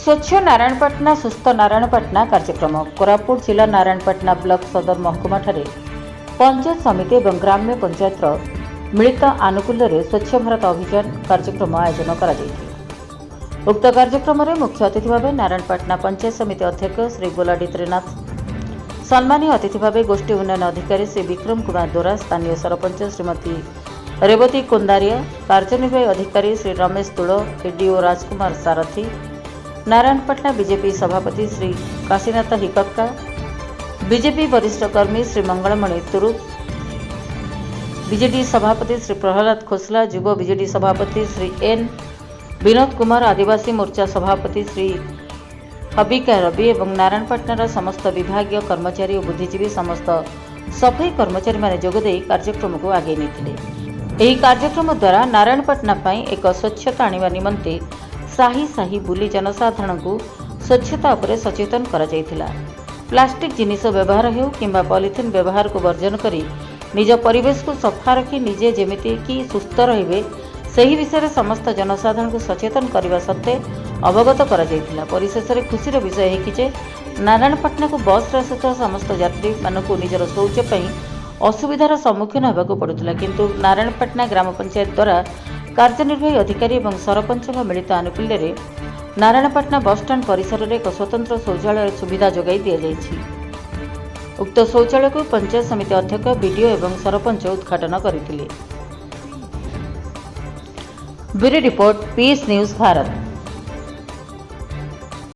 स्वच्छ नारायणपाटना सुस्थ नारायणपाटना कार्यक्रम कोरापुट जिला नारायणपाटना ब्लॉक सदर महकुमा ठारे पंचायत समिति और ग्राम्य पंचायत मिलित आनुकूल्य रे स्वच्छ भारत अभियान कार्यक्रम आयोजन करा जायछि। उक्त कार्यक्रम में मुख्य अतिथि भाव नारायणपाटना पंचायत समिति अध्यक्ष श्री गोलाडी त्रिनाथ, सम्मानीय अतिथि भाव गोष्ठी उन्नयन अधिकारी श्री विक्रम कुमार दोरा, स्थानीय सरपंच श्रीमती रेवती कुंदारिया, कार्यनिर्वाही अधिकारी श्री रमेश तुड़, एडीओ राजकुमार सारथी, नारायणपाटना बीजेपी सभापति श्री काशीनाथ हिकक्का, बीजेपी वरिष्ठ कर्मी श्री मंगलमणि तुरुप, बीजेडी सभापति श्री प्रहलाद खोसला, युव बीजेडी सभापति श्री एन विनोद कुमार, आदिवासी मोर्चा सभापति श्री हबिका रवि एवं नारायणपाटनार समस्त विभागीय कर्मचारी और बुद्धिजीवी समस्त सफाई कर्मचारी माने जोगदे कार्यक्रम को आगे नेथिले। एही कार्यक्रम द्वारा नारायणपाटना पई एक स्वच्छता आनिबा निमंते साही साही बुली जनसाधारण को स्वच्छता उपरे सचेतन करा जायथिला। प्लास्टिक जिनिस व्यवहार हेउ किंबा पॉलिथिन व्यवहार को वर्जन करी निज परिवेश को सफा रखी निजे जेमिति कि सुस्थ रहिबे सही विषय समस्त जनसाधारण को सचेतन करने सत्ते अवगत करा जायथिला। परिशेष में खुशीर विषय है कि नारायणपाटना को बस आसुवा समस्त यात्री मानक निजर शौच पर असुविधार सम्मुखीन होगा पड़ुला, किंतु नारायणपाटना ग्राम पंचायत द्वारा कार्यनिर्वाही अधिकारी और सरपंच मिलित आनुकूल्य नारायणपाटना बस स्टाण्ड परिसर में एक स्वतंत्र शौचालय सुविधा जोगाई दि जाइछि। उक्त शौचालय को पंचायत समिति अध्यक्ष बीडीओ एवं सरपंच उद्घाटन करथिले। Bureau report, PS news Bharat.